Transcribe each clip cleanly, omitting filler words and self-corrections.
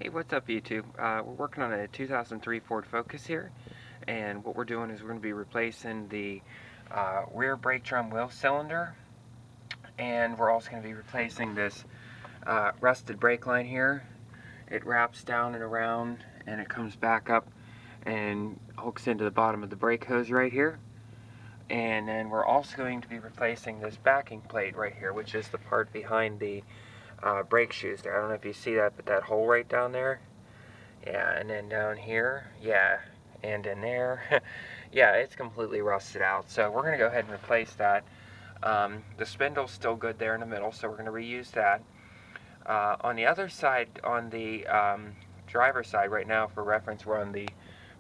Hey, what's up YouTube? We're working on a 2003 Ford Focus here, and what we're doing is we're going to be replacing the rear brake drum wheel cylinder, and we're also going to be replacing this rusted brake line here. It wraps down and around and it comes back up and hooks into the bottom of the brake hose right here. And then we're also going to be replacing this backing plate right here, which is the part behind the brake shoes there. I don't know if you see that, but that hole right down there. Yeah, and then down here, yeah, and in there, yeah, it's completely rusted out. So we're going to go ahead and replace that. The spindle's still good there in the middle, so we're going to reuse that. On the other side, on the driver's side right now, for reference, we're on the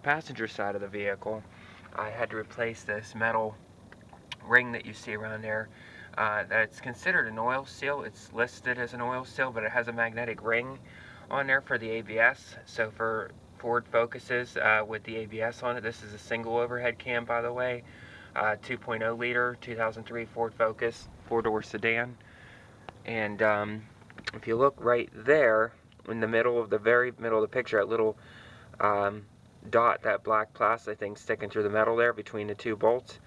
passenger side of the vehicle. I had to replace this metal ring that you see around there. That's considered an oil seal. It's listed as an oil seal, but it has a magnetic ring on there for the ABS. So for Ford Focuses with the ABS on it, this is a single overhead cam, by the way, 2.0 liter 2003 Ford Focus 4-door sedan. And if you look right there in the middle of the very middle of the picture, that little dot, that black plastic thing sticking through the metal there between the two bolts,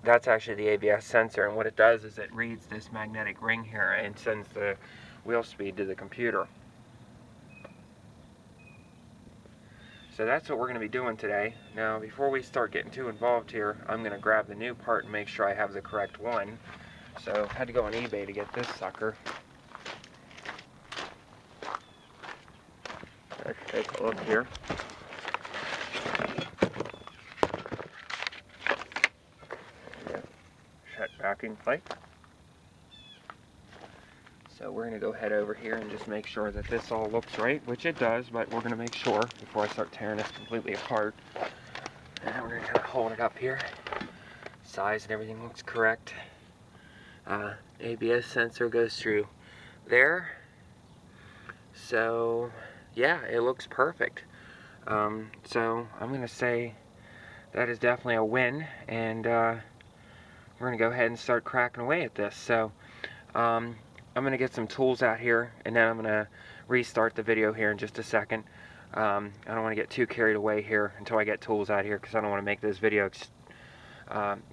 that's actually the ABS sensor, and what it does is it reads this magnetic ring here and sends the wheel speed to the computer. So that's what we're going to be doing today. Now, before we start getting too involved here, I'm going to grab the new part and make sure I have the correct one. So I had to go on eBay to get this sucker. Let's take a look here. Shut backing plate. So we're going to go head over here and just make sure that this all looks right, which it does, but we're going to make sure before I start tearing this completely apart. And we're going to kind of hold it up here. Size and everything looks correct. ABS sensor goes through there. So yeah, it looks perfect. So I'm going to say that is definitely a win, and we're going to go ahead and start cracking away at this. So I'm going to get some tools out here, and then I'm going to restart the video here in just a second. I don't want to get too carried away here until I get tools out here, because I don't want to make this video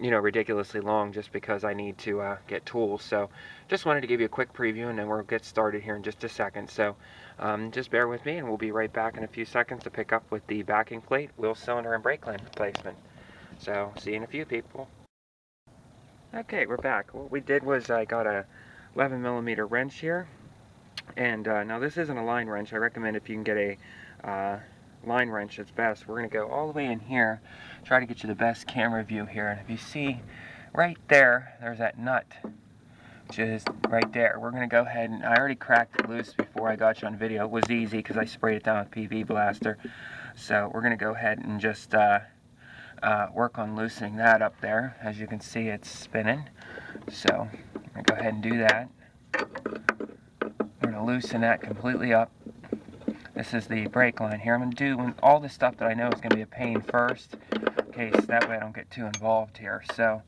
ridiculously long just because I need to get tools. So just wanted to give you a quick preview, and then we'll get started here in just a second. So just bear with me, and we'll be right back in a few seconds to pick up with the backing plate, wheel cylinder, and brake line replacement. So see you in a few, people. Okay, we're back. What we did was I got a 11mm wrench here, and now this isn't a line wrench. I recommend if you can get a line wrench, it's best. We're going to go all the way in here, try to get you the best camera view here. And if you see right there, there's that nut, which is right there. We're going to go ahead, and I already cracked it loose before I got you on video. It was easy because I sprayed it down with PV Blaster. So we're going to go ahead and just work on loosening that up there. As you can see, it's spinning. So I'm going to go ahead and do that. We're going to loosen that completely up. This is the brake line here. I'm going to do all the stuff that I know is going to be a pain first, in case that way I don't get too involved here. So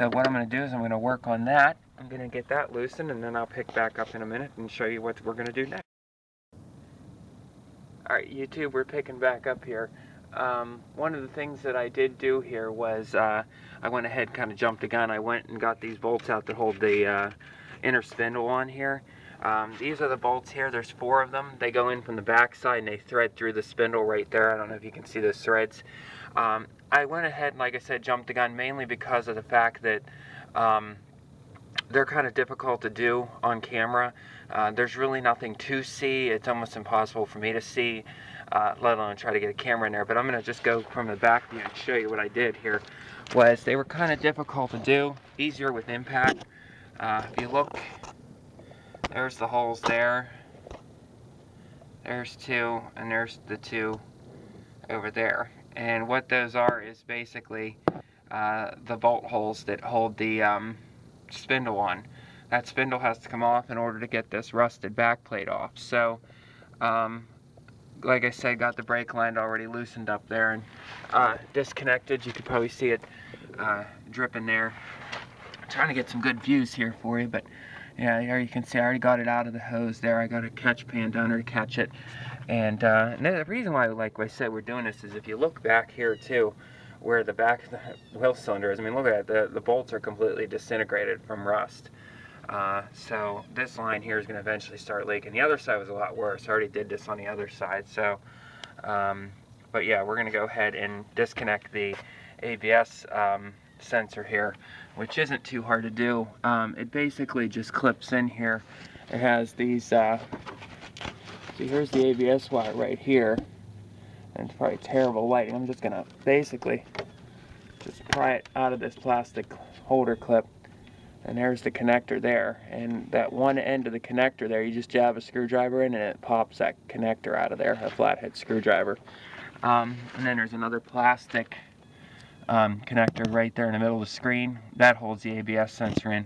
what I'm going to do is I'm going to work on that. I'm going to get that loosened, and then I'll pick back up in a minute and show you what we're going to do next. Alright, YouTube, we're picking back up here. One of the things that I did do here was I went ahead and kind of jumped the gun. I went and got these bolts out that hold the inner spindle on here. These are the bolts here. There's 4 of them. They go in from the back side and they thread through the spindle right there. I don't know if you can see those threads. I went ahead and, like I said, jumped the gun mainly because of the fact that they're kind of difficult to do on camera. There's really nothing to see. It's almost impossible for me to see, let alone try to get a camera in there. But I'm going to just go from the back view and show you what I did here. They were kind of difficult to do, easier with impact. If you look, there's the holes there. There's 2, and there's the 2 over there. And what those are is basically the bolt holes that hold the spindle on. That spindle has to come off in order to get this rusted back plate off. So like I said, got the brake line already loosened up there and disconnected. You could probably see it dripping there. I'm trying to get some good views here for you, but Yeah, here you can see I already got it out of the hose there. I got a catch pan down there to catch it. And the reason why, like I said, we're doing this is if you look back here too, where the back of the wheel cylinder is, I mean, look at that, the bolts are completely disintegrated from rust. So this line here is going to eventually start leaking. The other side was a lot worse. I already did this on the other side. So, but yeah, we're going to go ahead and disconnect the ABS sensor here, which isn't too hard to do. It basically just clips in here. It has these, see, here's the ABS wire right here. And it's probably terrible lighting. I'm just going to basically just pry it out of this plastic holder clip. And there's the connector there, and that one end of the connector there, you just jab a screwdriver in and it pops that connector out of there, a flathead screwdriver. And then there's another plastic connector right there in the middle of the screen. That holds the ABS sensor in,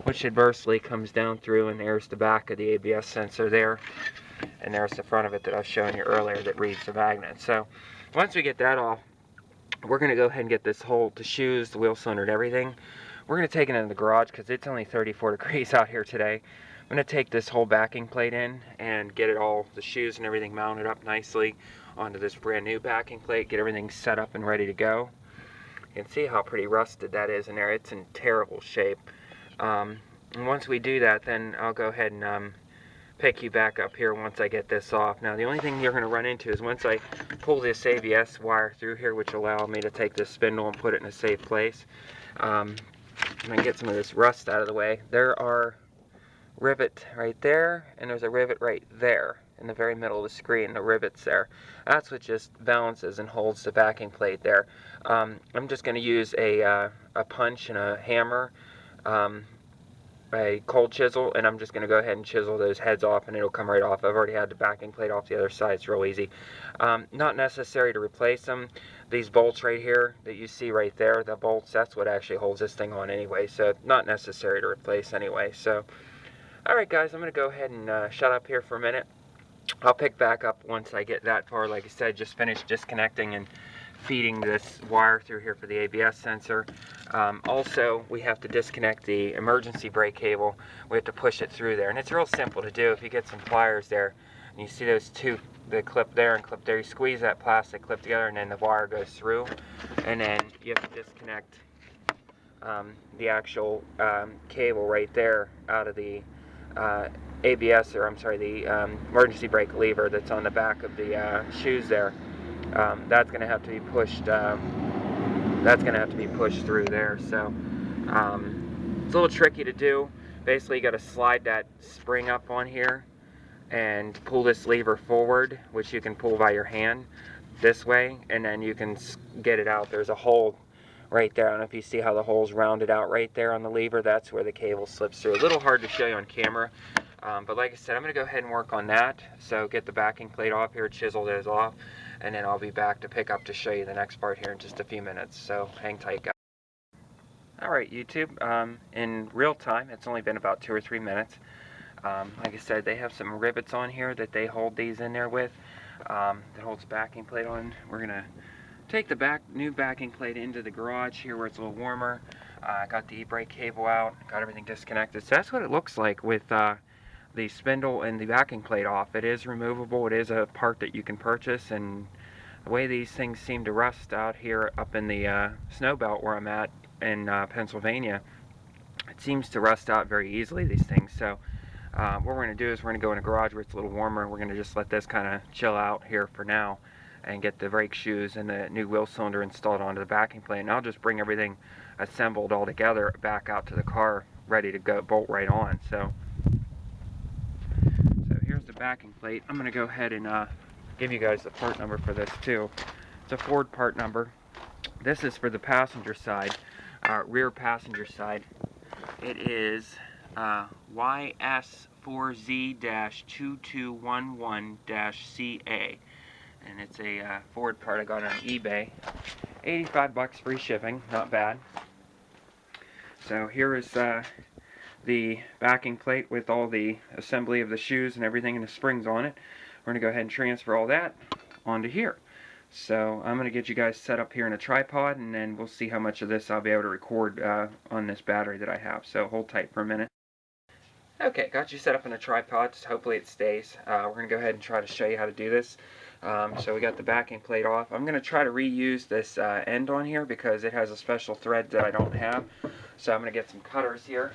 which adversely comes down through, and there's the back of the ABS sensor there. And there's the front of it that I was showing you earlier that reads the magnet. So once we get that off, we're going to go ahead and get this whole, the shoes, the wheel cylinder, and everything. We're going to take it into the garage because it's only 34 degrees out here today. I'm going to take this whole backing plate in and get it all, the shoes and everything mounted up nicely onto this brand new backing plate, get everything set up and ready to go. You can see how pretty rusted that is in there. It's in terrible shape. And once we do that, then I'll go ahead and pick you back up here once I get this off. Now the only thing you're going to run into is once I pull this ABS wire through here, which will allow me to take this spindle and put it in a safe place, and get some of this rust out of the way. There are rivets right there, and there's a rivet right there in the very middle of the screen, the rivets there. That's what just balances and holds the backing plate there. I'm just going to use a punch and a hammer, a cold chisel, and I'm just going to go ahead and chisel those heads off, and it'll come right off. I've already had the backing plate off the other side. It's real easy. Not necessary to replace them. These bolts right here that you see right there, the bolts, that's what actually holds this thing on anyway, so not necessary to replace anyway. So, alright guys, I'm going to go ahead and shut up here for a minute. I'll pick back up once I get that far. Like I said, just finished disconnecting and feeding this wire through here for the ABS sensor. Also, we have to disconnect the emergency brake cable. We have to push it through there, and it's real simple to do. If you get some pliers there, and you see those two, the clip there and clip there, you squeeze that plastic clip together, and then the wire goes through, and then you have to disconnect the actual cable right there out of the ABS, or I'm sorry, the emergency brake lever that's on the back of the shoes there. That's going to have to be pushed. That's going to have to be pushed through there. So it's a little tricky to do. Basically, you got to slide that spring up on here and pull this lever forward, which you can pull by your hand this way, and then you can get it out. There's a hole right there. I don't know if you see how the hole's rounded out right there on the lever. That's where the cable slips through. A little hard to show you on camera, but like I said, I'm going to go ahead and work on that. So get the backing plate off here, chisel those off, and then I'll be back to pick up to show you the next part here in just a few minutes. So hang tight, guys. Alright, YouTube, in real time, it's only been about 2 or 3 minutes. Like I said, they have some rivets on here that they hold these in there with, that holds backing plate on. We're going to take the new backing plate into the garage here where it's a little warmer. Got the e-brake cable out, got everything disconnected. So that's what it looks like with the spindle and the backing plate off. It is removable. It is a part that you can purchase, and the way these things seem to rust out here up in the snow belt where I'm at in Pennsylvania, it seems to rust out very easily, these things. So what we're going to do is we're going to go in a garage where it's a little warmer. We're going to just let this kind of chill out here for now and get the brake shoes and the new wheel cylinder installed onto the backing plate. And I'll just bring everything assembled all together back out to the car, ready to go, bolt right on. So here's the backing plate. I'm going to go ahead and give you guys the part number for this too. It's a Ford part number. This is for the passenger side, rear passenger side. It is YS4Z-2211-CA, and it's a Ford part I got on eBay. 85 bucks free shipping, not bad. So here is the backing plate with all the assembly of the shoes and everything and the springs on it. We're going to go ahead and transfer all that onto here. So I'm going to get you guys set up here in a tripod, and then we'll see how much of this I'll be able to record on this battery that I have. So hold tight for a minute. Okay, got you set up on a tripod, so hopefully it stays. We're going to go ahead and try to show you how to do this. So we got the backing plate off. I'm going to try to reuse this end on here because it has a special thread that I don't have. So I'm going to get some cutters here.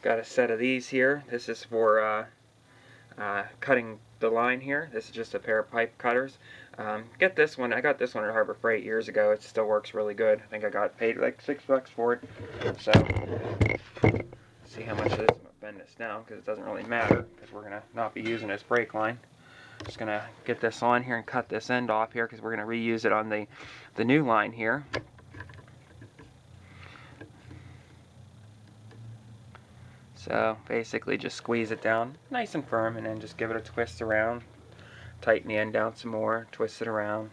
Got a set of these here. This is for cutting the line here. This is just a pair of pipe cutters. Get this one. I got this one at Harbor Freight years ago. It still works really good. I think I got paid like $6 for it. So, see how much it is. I'm going to bend this down because it doesn't really matter because we're going to not be using this brake line. Just going to get this on here and cut this end off here because we're going to reuse it on the new line here. So basically just squeeze it down nice and firm and then just give it a twist around. Tighten the end down some more, twist it around,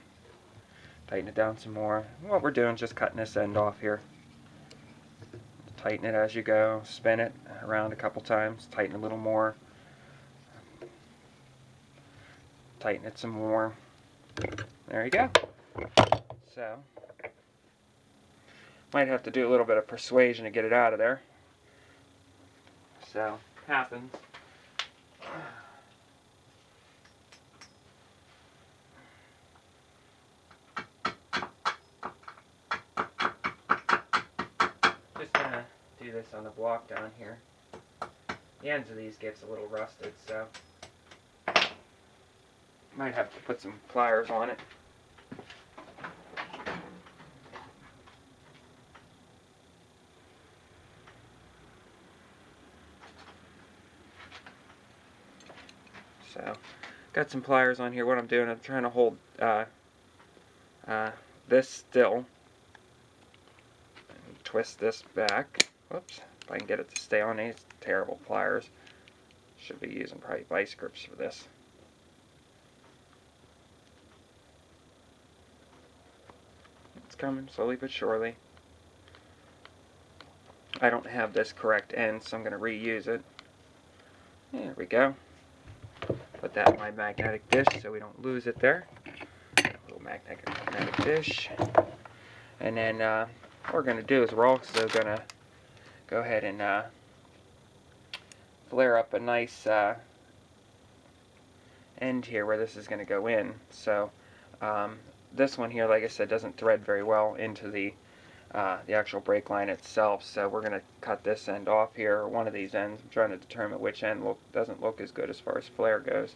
tighten it down some more. And what we're doing is just cutting this end off here. Tighten it as you go, spin it around a couple times, tighten a little more, tighten it some more. There you go. So, might have to do a little bit of persuasion to get it out of there. So, happens. Just gonna do this on the block down here. The ends of these gets a little rusted, so might have to put some pliers on it. So, got some pliers on here. What I'm doing, I'm trying to hold this still. And twist this back. Whoops. If I can get it to stay on these terrible pliers. Should be using probably vice grips for this. It's coming slowly but surely. I don't have this correct end, so I'm going to reuse it. There we go. Put that in my magnetic dish so we don't lose it there. A little magnetic dish. And then what we're going to do is we're also going to go ahead and flare up a nice end here where this is going to go in. So this one here, like I said, doesn't thread very well into the actual brake line itself. So we're going to cut this end off here, or one of these ends. I'm trying to determine which end doesn't look as good as far as flare goes.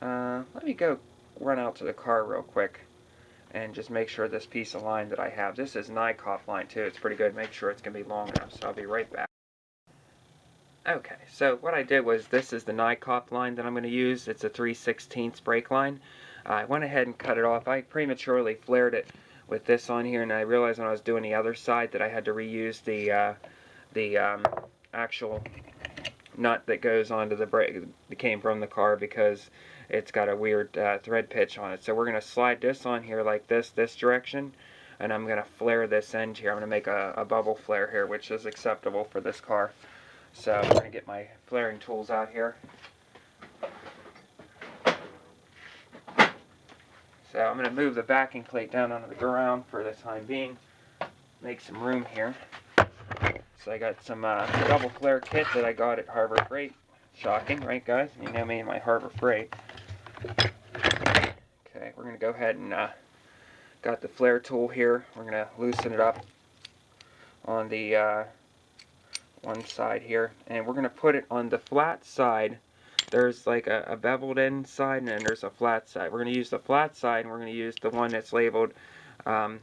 Let me go run out to the car real quick and just make sure this piece of line that I have, this is Nykoff line too, it's pretty good, make sure it's going to be long enough, so I'll be right back. Okay, so what I did was, this is the Nykoff line that I'm going to use. It's a 3/16 brake line. I went ahead and cut it off. I prematurely flared it with this on here, and I realized when I was doing the other side that I had to reuse the actual nut that goes onto the brake that came from the car because it's got a weird thread pitch on it. So we're going to slide this on here like this direction, and I'm going to flare this end here. I'm going to make a bubble flare here, which is acceptable for this car. So I'm going to get my flaring tools out here. So I'm going to move the backing plate down onto the ground for the time being. Make some room here. So I got some double flare kit that I got at Harbor Freight. Shocking, right guys? You know me and my Harbor Freight. Okay, we're going to go ahead and got the flare tool here. We're going to loosen it up on the one side here, and we're going to put it on the flat side. There's like a beveled end side, and then there's a flat side. We're going to use the flat side, and we're going to use the one that's labeled,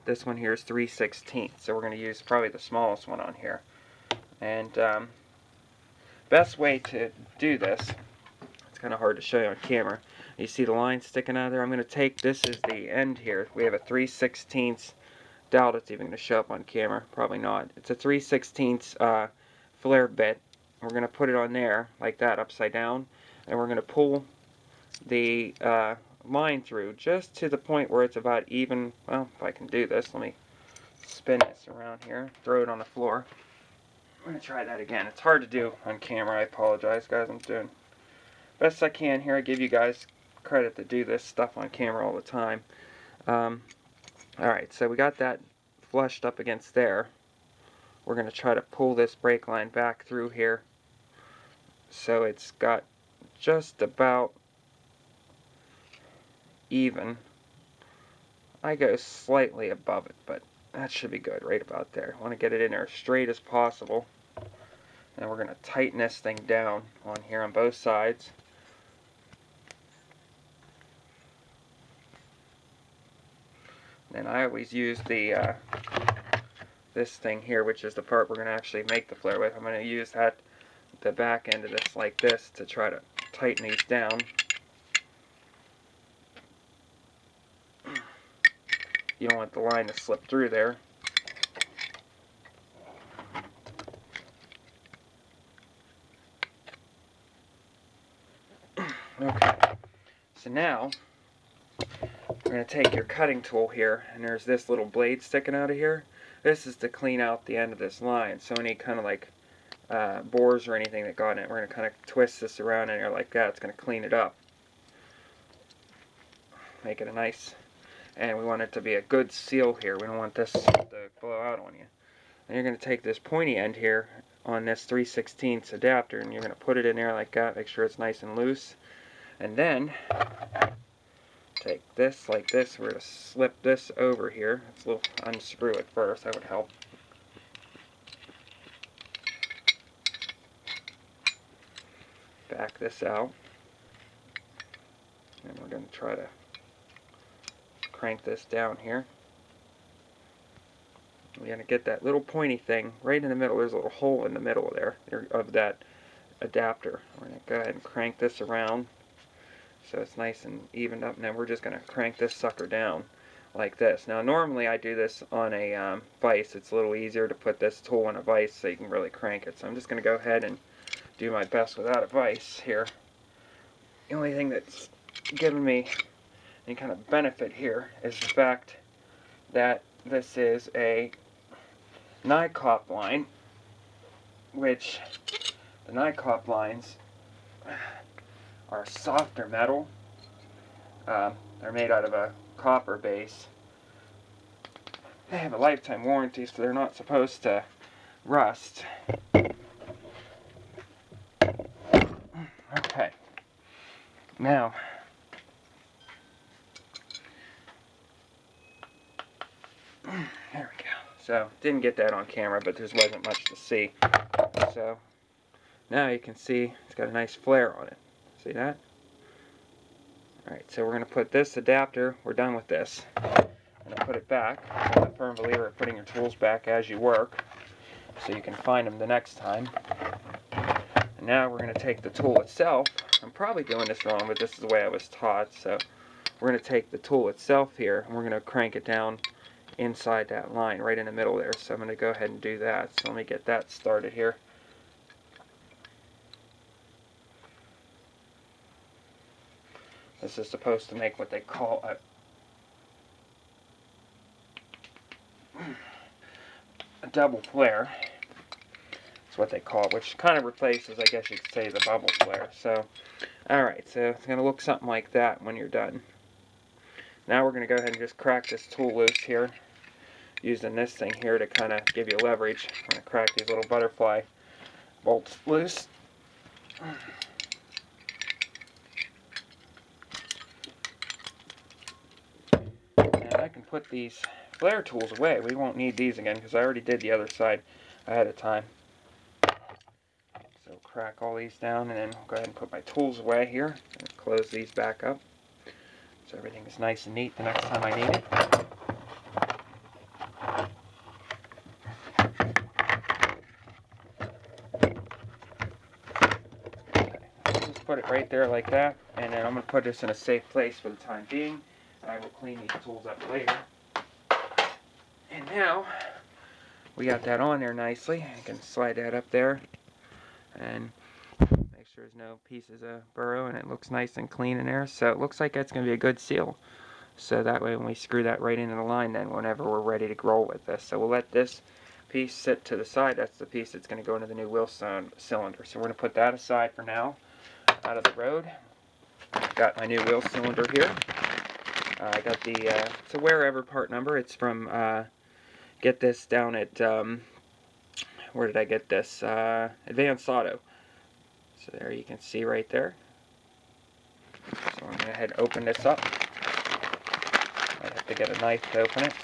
this one here is 3/16, so we're going to use probably the smallest one on here. And best way to do this, it's kind of hard to show you on camera. You see the line sticking out of there? I'm going to take, this is the end here. We have a 3/16, doubt it's even going to show up on camera, probably not. It's a 3/16 flare bit. We're going to put it on there like that, upside down, and we're going to pull the line through just to the point where it's about even. Well, if I can do this, let me spin this around here, throw it on the floor. I'm going to try that again. It's hard to do on camera. I apologize, guys. I'm doing best I can here. I give you guys credit to do this stuff on camera all the time. Alright, so we got that flushed up against there. We're going to try to pull this brake line back through here so it's got just about even. I go slightly above it, but that should be good right about there. I want to get it in there as straight as possible. And we're going to tighten this thing down on here on both sides. And I always use the this thing here, which is the part we're going to actually make the flare with. I'm going to use that, the back end of this like this, to try to tighten these down. You don't want the line to slip through there. Okay, so now we're going to take your cutting tool here, and there's this little blade sticking out of here. This is to clean out the end of this line, so any kind of like bores or anything that got in it, we're going to kind of twist this around in there like that. It's going to clean it up. Make it a nice, and we want it to be a good seal here. We don't want this to blow out on you. And you're going to take this pointy end here on this 3/16 adapter, and you're going to put it in there like that. Make sure it's nice and loose. And then take this like this. We're going to slip this over here. Let's a little unscrew it first. That would help. Back this out. And we're going to try to crank this down here. We're going to get that little pointy thing right in the middle. There's a little hole in the middle there of that adapter. We're going to go ahead and crank this around so it's nice and evened up. And then we're just going to crank this sucker down like this. Now normally I do this on a vise. It's a little easier to put this tool on a vise so you can really crank it. So I'm just going to go ahead and do my best without a vise here. The only thing that's given me any kind of benefit here is the fact that this is a Nycop line, which the Nycop lines are softer metal. They're made out of a copper base. They have a lifetime warranty, so they're not supposed to rust. Okay. Now, there we go. So, didn't get that on camera, but there wasn't much to see. So, now you can see it's got a nice flare on it. See that? Alright, so we're going to put this adapter, we're done with this. I'm going to put it back. I'm a firm believer of putting your tools back as you work, so you can find them the next time. And now we're going to take the tool itself. I'm probably doing this wrong, but this is the way I was taught. So we're going to take the tool itself here, and we're going to crank it down inside that line, right in the middle there. So I'm going to go ahead and do that. So let me get that started here. This is supposed to make what they call a double flare. That's what they call it, which kind of replaces, I guess you could say, the bubble flare. So, alright, so it's going to look something like that when you're done. Now we're going to go ahead and just crack this tool loose here, using this thing here to kind of give you leverage. I'm going to crack these little butterfly bolts loose. And I can put these flare tools away. We won't need these again because I already did the other side ahead of time. So crack all these down, and then I'll go ahead and put my tools away here and close these back up so everything is nice and neat the next time I need it. Okay, I'll just put it right there like that, and then I'm going to put this in a safe place for the time being. I will clean these tools up later. And now we got that on there nicely. I can slide that up there and make sure there's no pieces of burrow, and it looks nice and clean in there. So it looks like that's going to be a good seal. So that way when we screw that right into the line then whenever we're ready to roll with this. So we'll let this piece sit to the side. That's the piece that's going to go into the new wheel cylinder. So we're going to put that aside for now. out of the road. Got my new wheel cylinder here. I got the, it's a wherever part number. It's from, get this down at, where did I get this? Advanced Auto. So there you can see right there. So I'm going to go ahead and open this up. I have to get a knife to open it.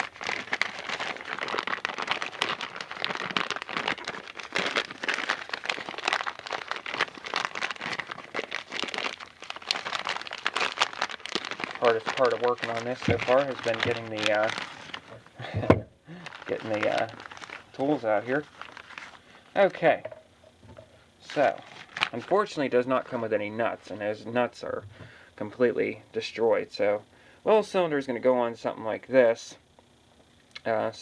Hardest part of working on this so far has been getting the tools out here. Okay, so unfortunately it does not come with any nuts, and those nuts are completely destroyed. So wheel cylinder is going to go on something like this. We're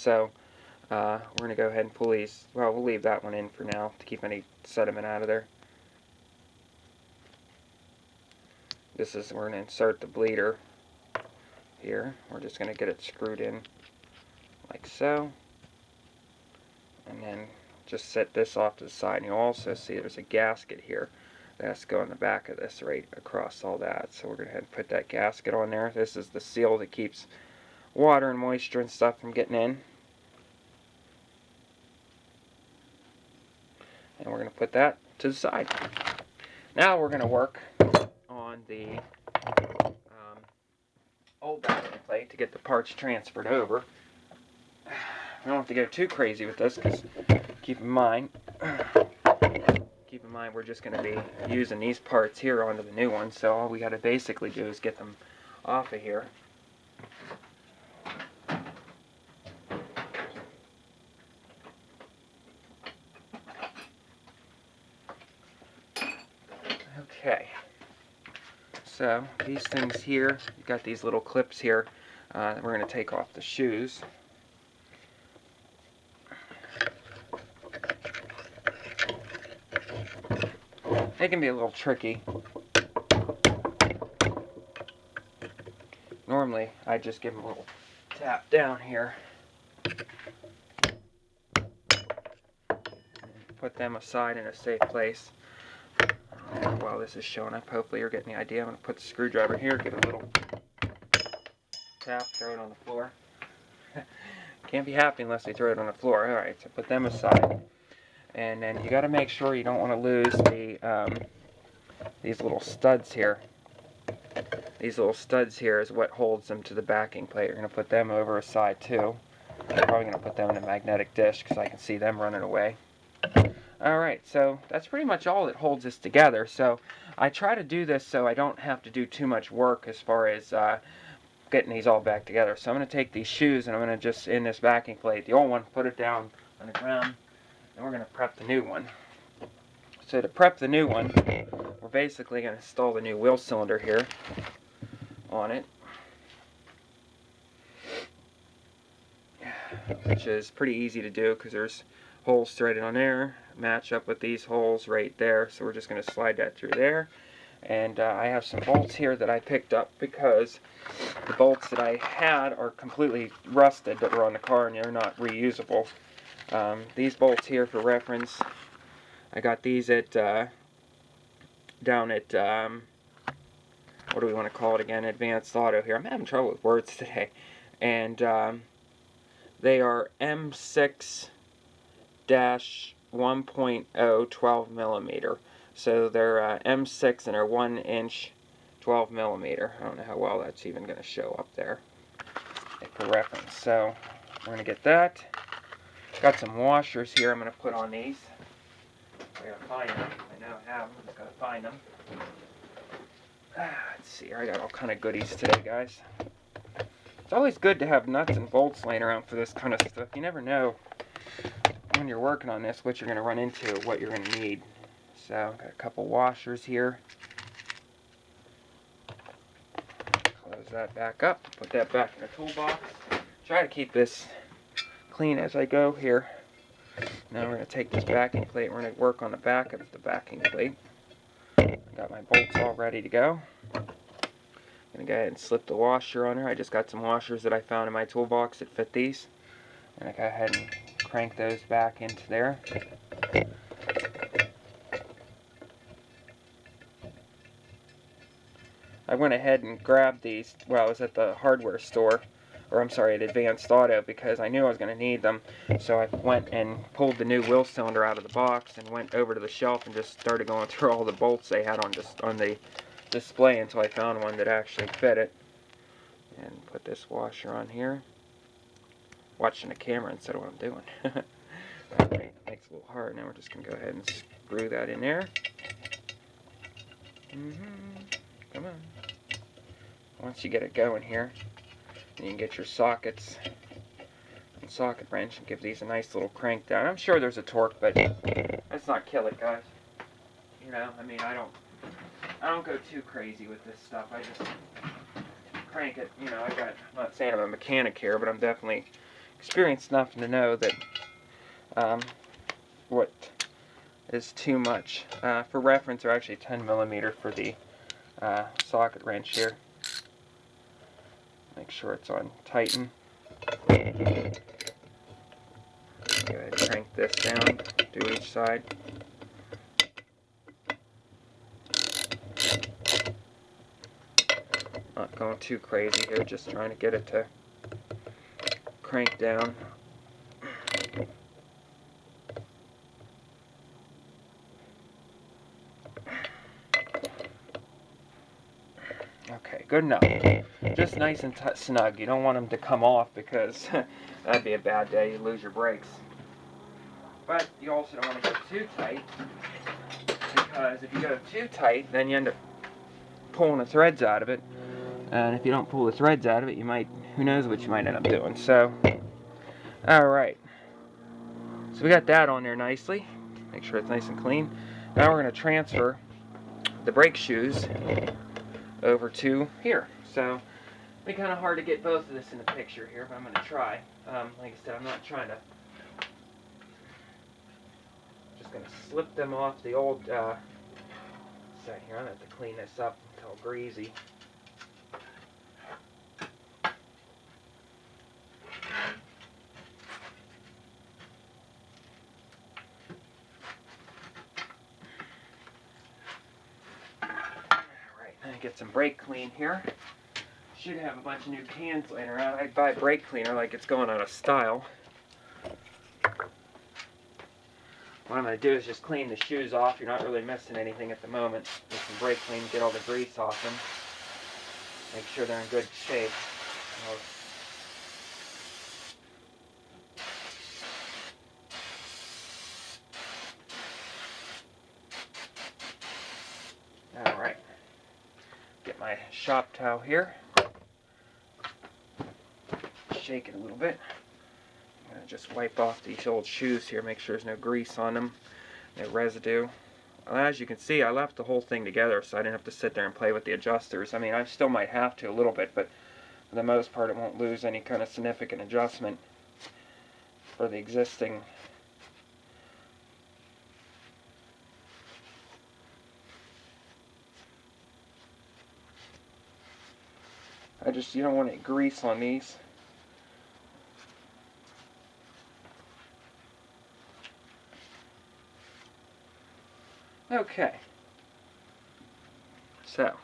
going to go ahead and pull these. Well, we'll leave that one in for now to keep any sediment out of there. This is, we're going to insert the bleeder here. We're just going to get it screwed in like so, and then just set this off to the side. And you'll also see there's a gasket here that has to go in the back of this right across all that. So we're going to go ahead and put that gasket on there. This is the seal that keeps water and moisture and stuff from getting in. And we're going to put that to the side. Now we're going to work on the old backing plate to get the parts transferred over. We don't have to go too crazy with this, because keep in mind we're just going to be using these parts here onto the new one. So all we got to basically do is get them off of here. Okay, so these things here, you've got these little clips here that we're going to take off the shoes. They can be a little tricky. Normally, I just give them a little tap down here. Put them aside in a safe place. While this is showing up, hopefully you're getting the idea. I'm going to put the screwdriver here, give it a little tap, throw it on the floor. Can't be happy unless they throw it on the floor. Alright, so put them aside. And then you got to make sure you don't want to lose the these little studs here. These little studs here is what holds them to the backing plate. You're going to put them over aside too. I'm probably going to put them in a magnetic dish because I can see them running away. Alright, so that's pretty much all that holds this together. So I try to do this so I don't have to do too much work as far as getting these all back together. So I'm going to take these shoes and I'm going to just, in this backing plate, the old one, put it down on the ground, and we're going to prep the new one. So to prep the new one, we're basically going to install the new wheel cylinder here on it, which is pretty easy to do because there's holes threaded on there, match up with these holes right there. So we're just going to slide that through there. And I have some bolts here that I picked up because the bolts that I had are completely rusted that were on the car and they're not reusable. These bolts here, for reference, I got these at down at what do we want to call it again? Advanced Auto here. I'm having trouble with words today. And they are M6-1.0 12 millimeter. So they're M6 and they're 1 inch 12 millimeter. I don't know how well that's even going to show up there for reference. So we're going to get that. Got some washers here I'm going to put on these. I gotta find them. I know I have them. Just gotta find them. Let's see here. I got all kind of goodies today, guys. It's always good to have nuts and bolts laying around for this kind of stuff. You never know when you're working on this what you're going to run into, what you're going to need. So, got a couple washers here. Close that back up. Put that back in the toolbox. Try to keep this clean as I go here. Now we're going to take this backing plate. We're going to work on the back of the backing plate. I got my bolts all ready to go. I'm going to go ahead and slip the washer on there. I just got some washers that I found in my toolbox that fit these. I'm going to go ahead and crank those back into there. went ahead and grabbed these while I was at the hardware store, or I'm sorry, at Advanced Auto, because I knew I was going to need them. So I went and pulled the new wheel cylinder out of the box and went over to the shelf and just started going through all the bolts they had on the display until I found one that actually fit it. And put this washer on here. Watching the camera instead of what I'm doing. Alright, makes it a little hard. Now we're just going to go ahead and screw that in there. Come on. Once you get it going here, you can get your sockets and socket wrench and give these a nice little crank down. I'm sure there's a torque, but let's not kill it, guys. You know, I mean, I don't go too crazy with this stuff. I just crank it. You know, I'm not saying I'm a mechanic here, but I'm definitely experienced enough to know that what is too much. For reference, they're actually 10mm for the socket wrench here. Make sure it's on tighten. Go ahead and crank this down, do each side. Not going too crazy here, just trying to get it to crank down. Okay, good enough. Just nice and snug. You don't want them to come off because that'd be a bad day. You lose your brakes. But you also don't want to go too tight, because if you go too tight, then you end up pulling the threads out of it. And if you don't pull the threads out of it, you might, who knows what you might end up doing. So, alright. So we got that on there nicely. Make sure it's nice and clean. Now we're going to transfer the brake shoes over to here. So, it'll be kind of hard to get both of this in the picture here, but I'm going to try. Like I said, I'm not trying to. Just going to slip them off the old set here. I'm going to have to clean this up. It's all greasy. Get some brake clean here. Should have a bunch of new cans laying around. I buy brake cleaner like it's going out of style. What I'm going to do is just clean the shoes off. You're not really missing anything at the moment. Get some brake clean, get all the grease off them. Make sure they're in good shape. Alright. Get my shop towel here. Shake it a little bit. I'm going to just wipe off these old shoes here, make sure there's no grease on them, no residue. Well, as you can see, I left the whole thing together so I didn't have to sit there and play with the adjusters. I mean, I still might have to a little bit, but for the most part it won't lose any kind of significant adjustment for the existing. You don't want any grease on these. Okay. So,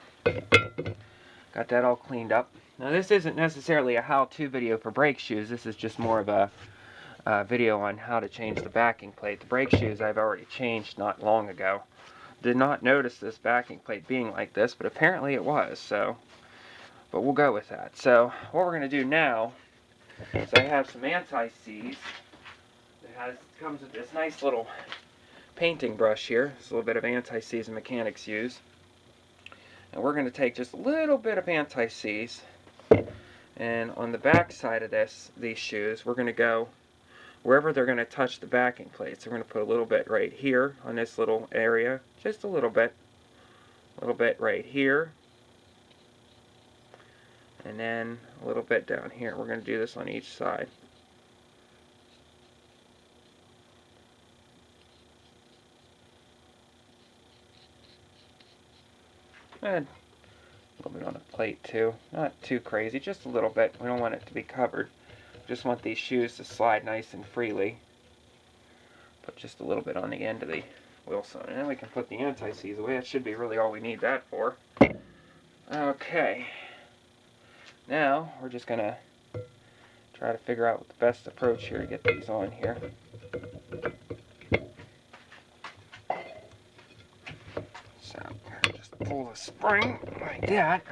got that all cleaned up. Now this isn't necessarily a how-to video for brake shoes. This is just more of a video on how to change the backing plate. The brake shoes I've already changed not long ago. Did not notice this backing plate being like this, but apparently it was, so. But we'll go with that. So what we're going to do now is I have some anti-seize. It comes with this nice little painting brush here. It's a little bit of anti-seize mechanics use. And we're going to take just a little bit of anti-seize, and on the back side of these shoes, we're going to go wherever they're going to touch the backing plates. We're going to put a little bit right here on this little area, just a little bit right here, and then a little bit down here. We're going to do this on each side. And a little bit on the plate too. Not too crazy, just a little bit. We don't want it to be covered. Just want these shoes to slide nice and freely. Put just a little bit on the end of the wheel cylinder. And then we can put the anti-seize away. That should be really all we need that for. Okay, now we're just gonna try to figure out what the best approach here to get these on here. So just pull the spring like that.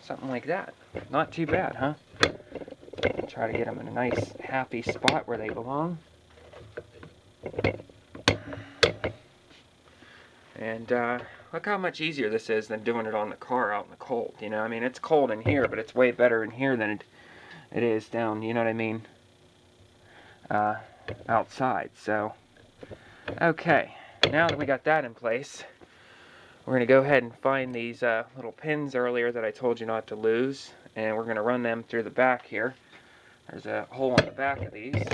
Something like that. Not too bad, huh? Try to get them in a nice, happy spot where they belong. And look how much easier this is than doing it on the car out in the cold. You know, I mean, it's cold in here, but it's way better in here than it is down, you know what I mean, outside. So, okay, now that we got that in place, we're going to go ahead and find these little pins earlier that I told you not to lose, and we're going to run them through the back here. There's a hole in the back of these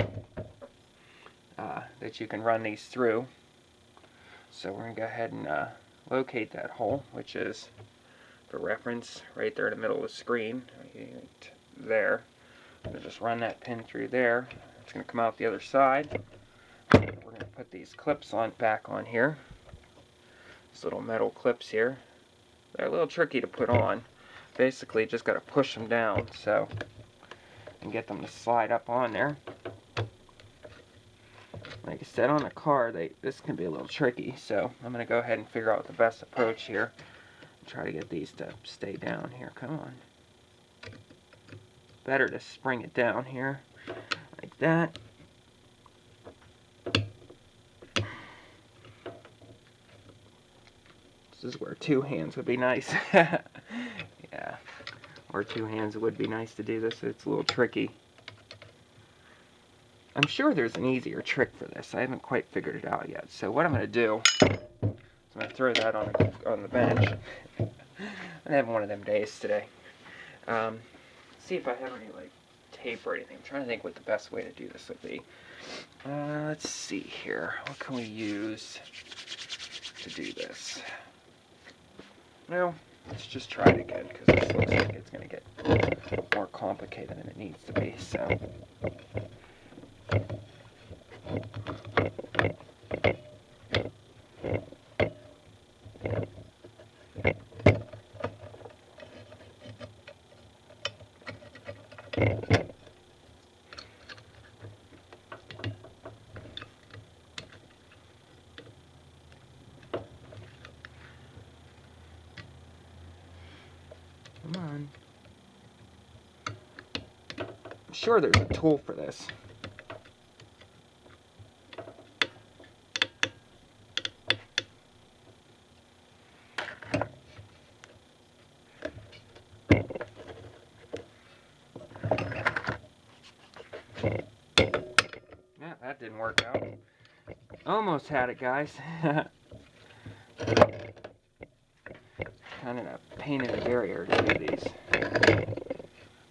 that you can run these through. So we're going to go ahead and locate that hole, which is, for reference, right there in the middle of the screen, right there. I'm going to just run that pin through there. It's going to come out the other side. We're going to put these clips back on here. These little metal clips here. They're a little tricky to put on. Basically, just got to push them down and get them to slide up on there. Like I said, on a car, this can be a little tricky, so I'm going to go ahead and figure out the best approach here. Try to get these to stay down here. Come on. Better to spring it down here, like that. This is where two hands would be nice. Yeah, or two hands would be nice to do this. It's a little tricky. I'm sure there's an easier trick for this. I haven't quite figured it out yet. So what I'm going to do is I'm going to throw that on the bench. I'm having one of them days today. See if I have any like tape or anything. I'm trying to think what the best way to do this would be. Let's see here. What can we use to do this? Well, let's just try it again, because this looks like it's going to get more complicated than it needs to be. So. Come on. I'm sure there's a tool for this. Yeah, that didn't work out. Almost had it, guys. Kind of a pain in the barrier to do these. I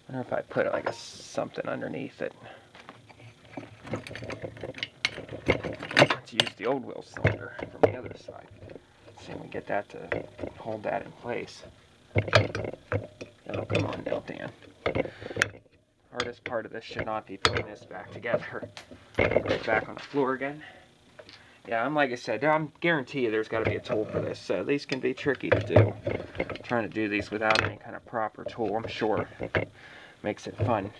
wonder if I put like something underneath it. Let's use the old wheel cylinder from the other side. See if we get that to hold that in place. Oh, come on now, Dan. Hardest part of this should not be putting this back together. Right back on the floor again. Yeah, like I said, I guarantee you there's got to be a tool for this. So these can be tricky to do. Trying to do these without any kind of proper tool, I'm sure, makes it fun.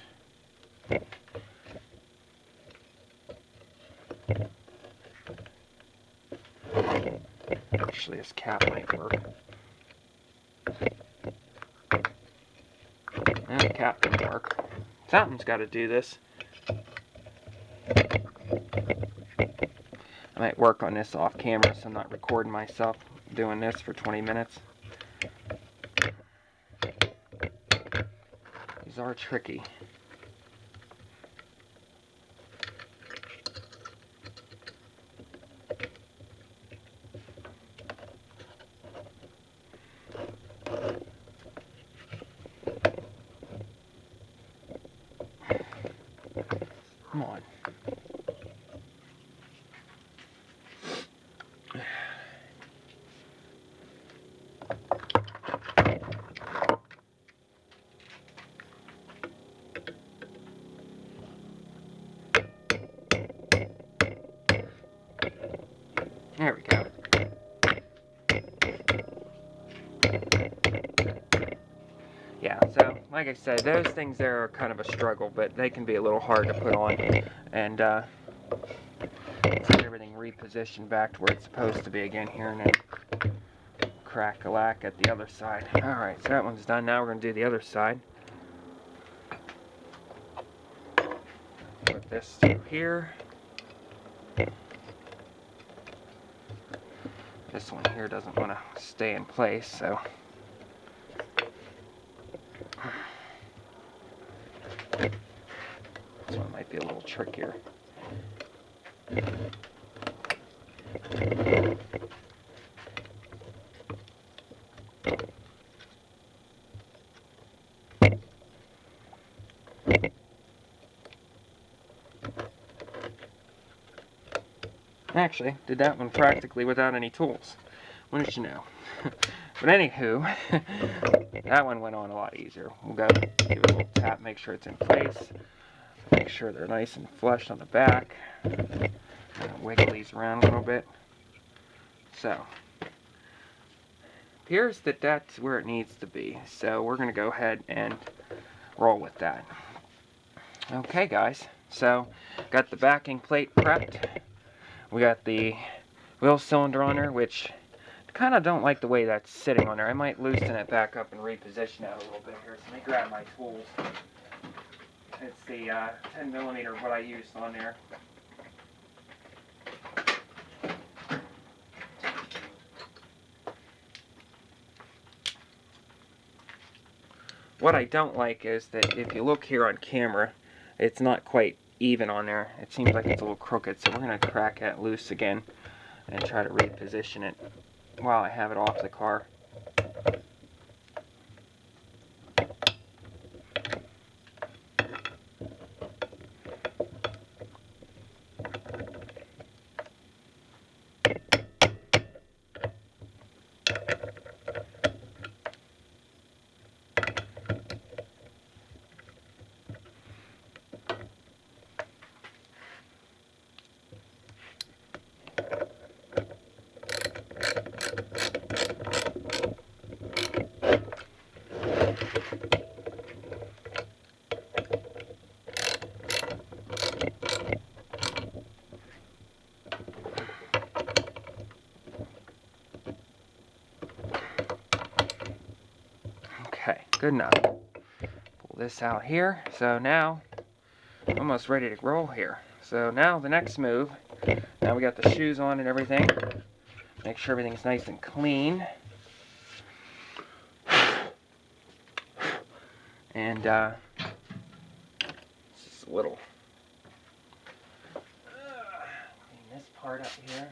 Actually, this cap might work. And the cap didn't work. Something's got to do this. I might work on this off camera so I'm not recording myself doing this for 20 minutes. These are tricky. Come on. There we go. Yeah, so like I said, those things there are kind of a struggle, but they can be a little hard to put on. And let's get everything repositioned back to where it's supposed to be again here, and then crack-a-lack at the other side. Alright, so that one's done. Now we're going to do the other side. Put this through here. This one here doesn't want to stay in place, so this one might be a little trickier. Actually, did that one practically without any tools. What did you know? But anywho, that one went on a lot easier. We'll go give it a little tap, make sure it's in place. Make sure they're nice and flush on the back. Wiggle these around a little bit. So, appears that that's where it needs to be. So we're going to go ahead and roll with that. Okay guys, so got the backing plate prepped. We got the wheel cylinder on there, which I kind of don't like the way that's sitting on there. I might loosen it back up and reposition that a little bit here. So let me grab my tools. It's the 10mm what I used on there. What I don't like is that if you look here on camera, it's not quite even on there. It seems like it's a little crooked, so we're going to crack that loose again and try to reposition it while I have it off the car. Okay, good enough. Pull this out here. So now, almost ready to roll here. So now the next move, now we got the shoes on and everything. Make sure everything's nice and clean. And just a little clean this part up here.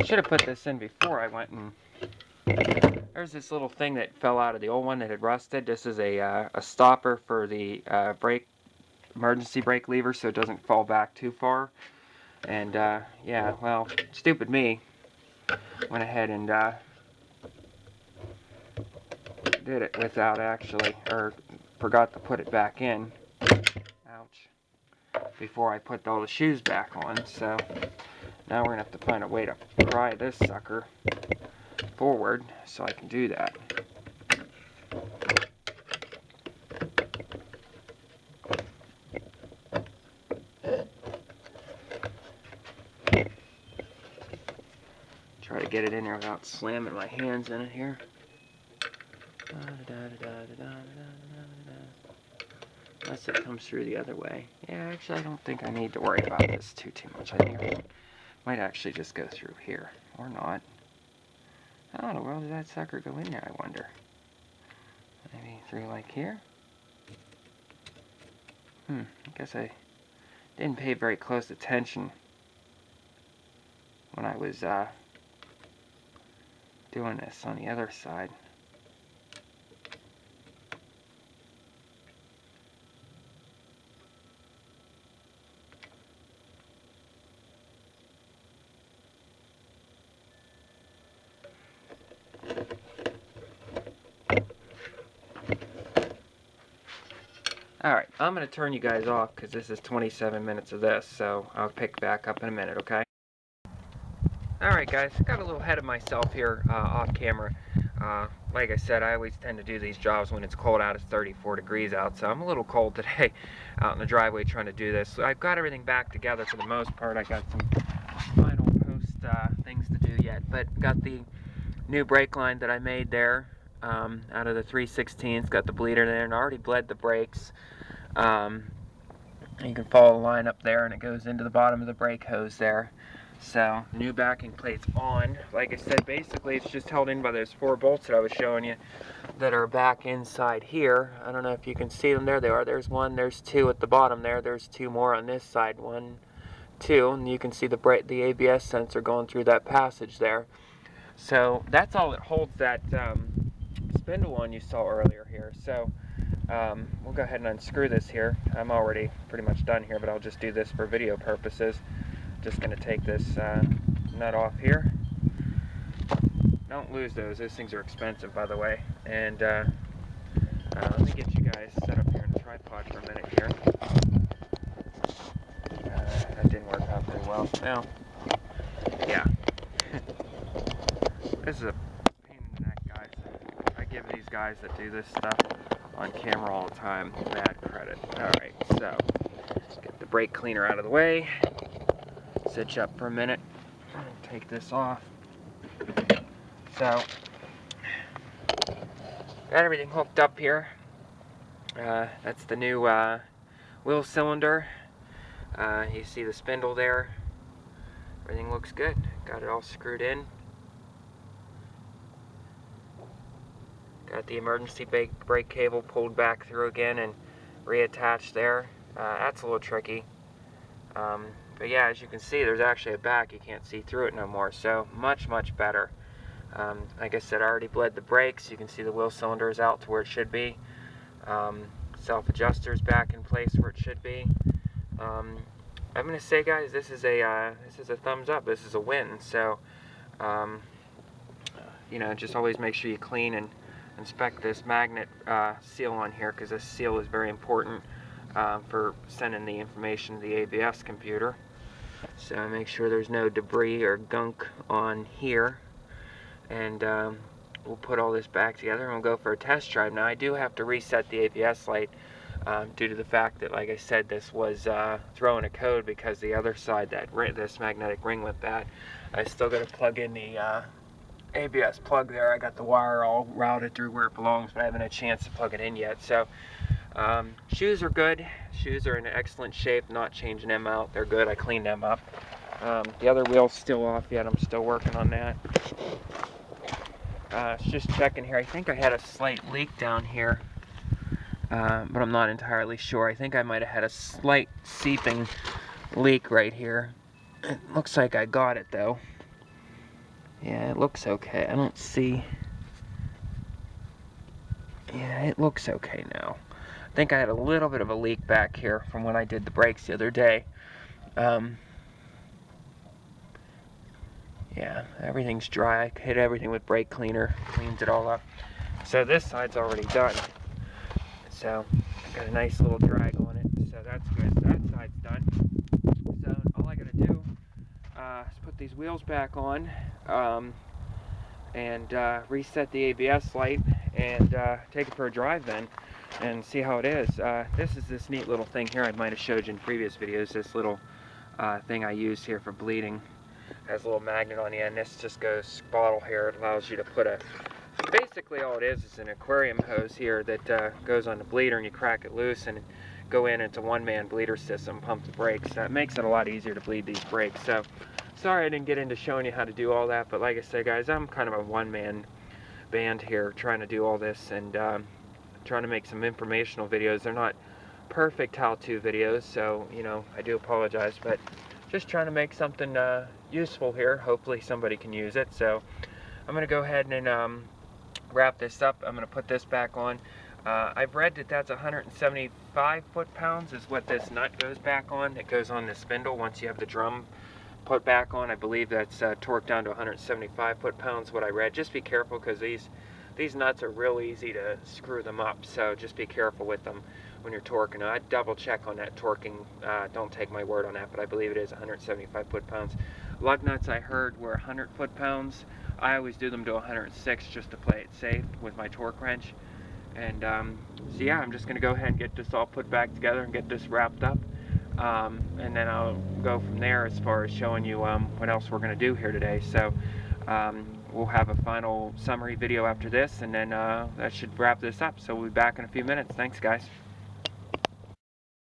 Should have put this in before I went and... There's this little thing that fell out of the old one that had rusted. This is a stopper for the emergency brake lever so it doesn't fall back too far. And yeah, well, stupid me went ahead and did it without actually, or forgot to put it back in. Ouch. Before I put all the shoes back on, so now we're going to have to find a way to pry this sucker forward so I can do that. Try to get it in there without slamming my hands in it here. Unless it comes through the other way. Yeah, actually I don't think I need to worry about this too much. I think it might actually just go through here. Or not. How in the world did that sucker go in there, I wonder? Maybe through like here? I guess I didn't pay very close attention when I was doing this on the other side. Alright, I'm going to turn you guys off because this is 27 minutes of this, so I'll pick back up in a minute, okay? Alright guys, got a little ahead of myself here off camera. Like I said, I always tend to do these jobs when it's cold out. It's 34 degrees out, so I'm a little cold today out in the driveway trying to do this. So I've got everything back together for the most part. I got some final post things to do yet, but got the new brake line that I made there out of the 3/16. Got the bleeder there, and I already bled the brakes. You can follow the line up there, and it goes into the bottom of the brake hose there. So the new backing plate's on. Like I said, basically it's just held in by those 4 bolts that I was showing you that are back inside here. I don't know if you can see them. There they are. There's 1, there's 2 at the bottom there. There's 2 more on this side. 1, 2, and you can see the ABS sensor going through that passage there. So that's all that holds that spindle on you saw earlier here. So we'll go ahead and unscrew this here. I'm already pretty much done here, but I'll just do this for video purposes. Just going to take this nut off here. Don't lose those. Those things are expensive, by the way. And let me get you guys set up here in a tripod for a minute here. That didn't work out very well. Well, yeah. This is a pain in the neck, guys. I give these guys that do this stuff on camera all the time bad credit. Alright, so get the brake cleaner out of the way. Sit you up for a minute. Take this off. So, got everything hooked up here. That's the new wheel cylinder. You see the spindle there. Everything looks good. Got it all screwed in. Got the emergency brake cable pulled back through again and reattached there. That's a little tricky. But yeah, as you can see, there's actually a back. You can't see through it no more. So much, much better. Like I said, I already bled the brakes. You can see the wheel cylinder is out to where it should be. Self-adjuster's back in place where it should be. I'm gonna say, guys, this is a thumbs up. This is a win. So, you know, just always make sure you clean and inspect this magnet seal on here, because this seal is very important for sending the information to the ABS computer. So make sure there's no debris or gunk on here, and we'll put all this back together and we'll go for a test drive. Now I do have to reset the ABS light due to the fact that, like I said, this was throwing a code because the other side, this magnetic ring went bad. I still got to plug in the ABS plug there. I got the wire all routed through where it belongs, but I haven't had a chance to plug it in yet. So shoes are good. Shoes are in excellent shape. Not changing them out. They're good. I cleaned them up. The other wheel's still off yet. I'm still working on that. Just checking here. I think I had a slight leak down here, but I'm not entirely sure. I think I might have had a slight seeping leak right here. It looks like I got it though. Yeah, it looks okay. I don't see... Yeah, it looks okay now. I think I had a little bit of a leak back here from when I did the brakes the other day. Yeah, everything's dry. I hit everything with brake cleaner, cleans it all up. So this side's already done. So, got a nice little drag on it, so that's good. That side's done. So, all I gotta do is put these wheels back on, and reset the ABS light, and take it for a drive then, and see how it is. This is this neat little thing here I might have showed you in previous videos, this little thing I use here for bleeding. Has a little magnet on the end. This just goes bottle here. It allows you to put a... Basically all it is an aquarium hose here that goes on the bleeder, and you crack it loose and go in. It's a one-man bleeder system, pump the brakes. That makes it a lot easier to bleed these brakes. So, sorry I didn't get into showing you how to do all that, but like I said, guys, I'm kind of a one-man band here trying to do all this, and trying to make some informational videos. They're not perfect how-to videos, so you know, I do apologize, but just trying to make something useful here. Hopefully somebody can use it. So I'm going to go ahead and wrap this up. I'm going to put this back on. I've read that that's 175 foot-pounds is what this nut goes back on. It goes on the spindle once you have the drum put back on. I believe that's torqued down to 175 foot-pounds, what I read. Just be careful, because these nuts are real easy to screw them up, so just be careful with them when you're torquing. I'd double check on that torquing. Don't take my word on that, but I believe it is 175 foot-pounds. Lug nuts I heard were 100 foot-pounds. I always do them to 106 just to play it safe with my torque wrench. And so yeah, I'm just going to go ahead and get this all put back together and get this wrapped up. And then I'll go from there as far as showing you what else we're going to do here today. So we'll have a final summary video after this, and then that should wrap this up. So we'll be back in a few minutes. Thanks, guys.